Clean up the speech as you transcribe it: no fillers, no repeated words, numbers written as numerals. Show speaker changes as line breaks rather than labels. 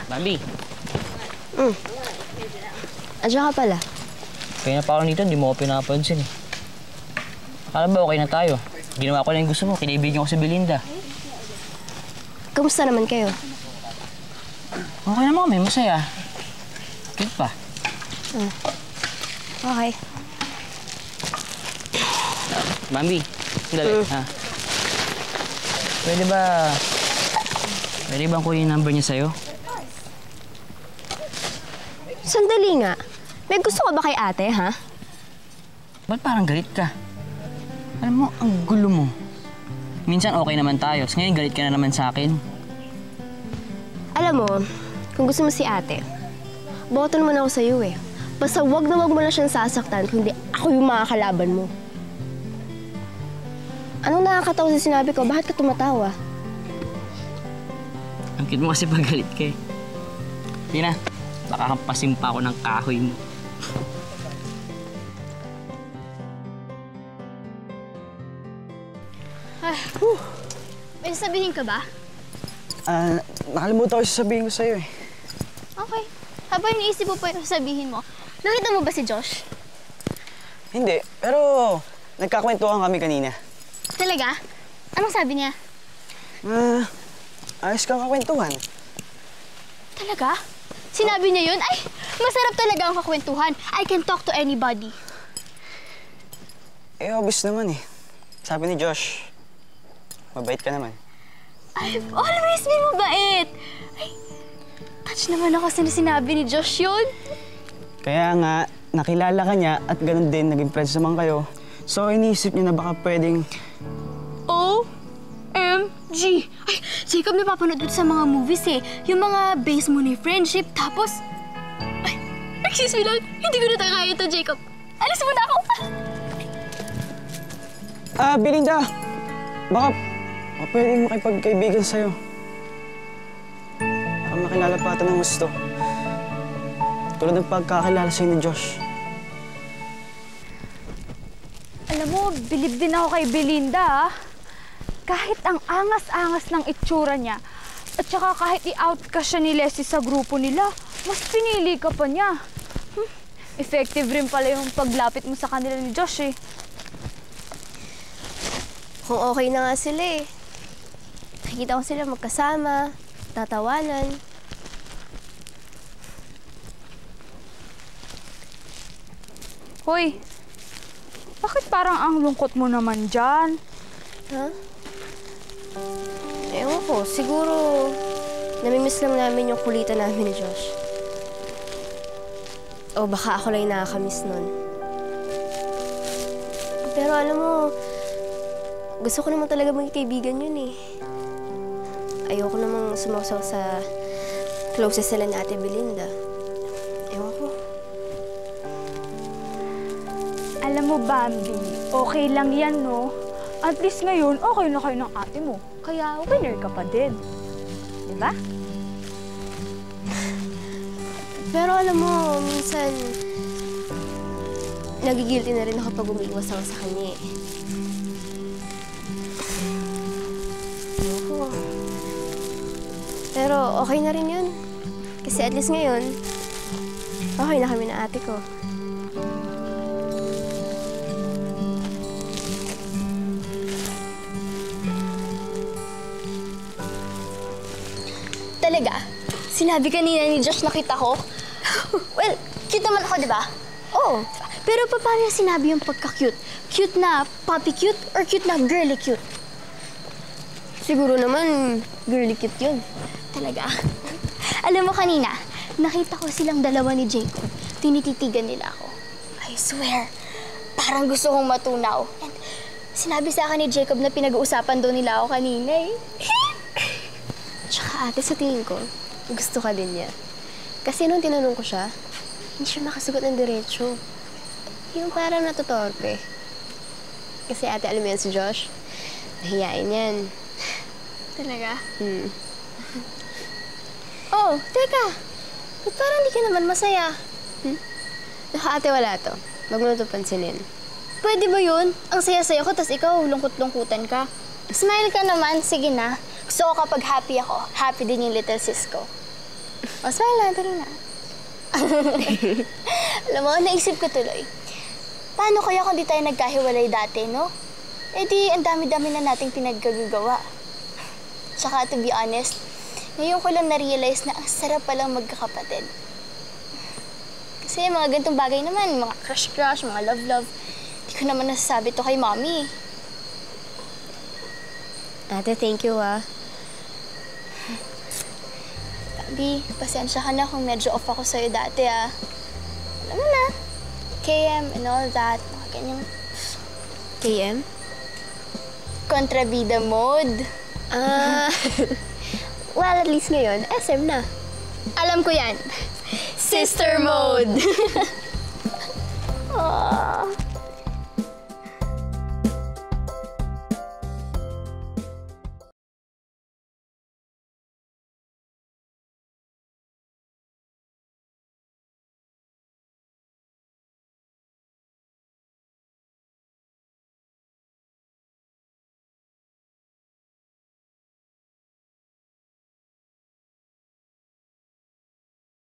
Bambi.
Andiyan ka pala.
Kaya na pa ako dito, hindi mo ako pinapansin eh. Akala ba okay na tayo? Ginawa ko lang yung gusto mo, kinaibigan ko si Belinda.
Kamusta naman kayo?
Okay naman kami, masaya. Cute pa.
Okay.
Bambi, dali, ha? Pwede bang kunin yung number niya sa'yo?
Sandali nga. May gusto ka ba kay ate, ha?
Ba't parang galit ka? Alam mo, ang gulo mo. Minsan okay naman tayo, ngayon galit ka na naman sa akin.
Alam mo, kung gusto mo si ate, boto naman ako sa'yo eh. Basta wag na wag mo na siyang sasaktan, kundi ako yung makakalaban mo. Anong nakakatawa sa sinabi ko? Bakit ka tumatawa?
Ang cute mo kasi pag galit ka eh. Hindi na, baka kampasin pa ako ng kahoy mo.
May sasabihin ka ba?
Nakalimutan ko sasabihin ko sa'yo eh.
Okay. Habang iniisip mo pa yung sasabihin mo, nakita mo ba si Josh?
Hindi, pero nagkakwentuhan kami kanina.
Talaga? Anong sabi niya?
Ayos kang kakwentuhan.
Talaga? Sinabi niya yun? Ay, masarap talaga ang kakwentuhan. I can talk to anybody.
Eh, obvious naman eh. Sabi ni Josh, mabait ka naman.
I've always been mabait. Ay, touch naman ako sa sinabi ni Josh yun.
Kaya nga, nakilala ka niya at ganun din, naging friends naman kayo. So, iniisip niya na baka pwedeng...
OMG! Ay, Jacob, napapanood ko sa mga movies eh. Yung mga base mo ni friendship, tapos... Ay, excuse me lang. Hindi ko na kaya ito, Jacob. Alis mo na ako.
Belinda! Baka pwedeng makipagkaibigan sa'yo. Baka makilala pa ito ng gusto. Tulad ng pagkakilala sa'yo ni Josh.
Alam mo, bilib din ako kay Belinda, ah. Kahit ang angas-angas ng itsura niya, at saka kahit i-out ka siya ni Leslie sa grupo nila, mas pinili ka pa niya. Effective rin pala yung paglapit mo sa kanila ni Josh, eh.
Kung okay na nga sila eh. Nakikita ko sila magkasama, tatawanan.
Hoy, bakit parang ang lungkot mo naman dyan?
Ha? Ewan ko, siguro namimiss lang namin yung kulitan namin ni Josh. O baka ako lang yung nakakamiss nun. Pero alam mo, gusto ko naman talaga maging kaibigan yun eh. Ayoko namang sumausaw sa closest sila ni Ate Belinda. Ewan ko.
Alam mo, Bambi, okay lang yan, no? At least ngayon, okay na kayo ng ate mo. Kaya winner ka pa din. Diba?
Pero alam mo, minsan, nagigilty na rin ako pag umiiwas ako sa kanya eh. Ayoko. Pero okay na rin yun. Kasi at least ngayon, okay na kami na ate ko.
Talaga? Sinabi kanina ni Josh nakita ko? Well, cute naman ako, di ba? Oo. Pero paano niya sinabi yung pagka-cute? Cute na puppy cute or cute na girly cute?
Siguro naman, girly cute yun.
Talaga? Alam mo kanina, nakita ko silang dalawa ni Jacob. Tinititigan nila ako. I swear, parang gusto kong matunaw. And sinabi sa akin ni Jacob na pinag-uusapan doon nila ako kanina eh.
Tsaka ate, sa tingin ko, gusto ka din niya. Kasi nung tinanong ko siya, hindi siya makasagot ng diretso. Yung parang natutorpe. Kasi ate, alam mo yan si Josh? Nahiyain yan.
Talaga? Oh, teka. Ba't parang hindi ka naman masaya?
Ate, wala to. Wag mo na ito pansinin.
Pwede ba yun? Ang saya-saya ko, tas ikaw, lungkot-lungkutan ka. Smile ka naman, sige na. Gusto ko kapag happy ako, happy din yung little sis ko. O, smile na, dali na. Alam mo, naisip ko tuloy. Paano kaya kung di tayo nagkahiwalay dati, no? Eh di, ang dami-dami na nating pinagkagagawa. Tsaka, to be honest, ngayon ko lang na-realize na ang sarap palang magkakapatid. Kasi mga ganitong bagay naman, mga crush-crush, mga love-love, di ko naman nasasabi to kay mommy.
Ate, thank you
Tabi, pasensya ka na kung medyo off ako sa'yo dati Alam mo na, KM and all that, mga ganyang
KM?
kontrabida mode.
Well, at least ngayon, SM na.
Alam ko yan. Sister mode.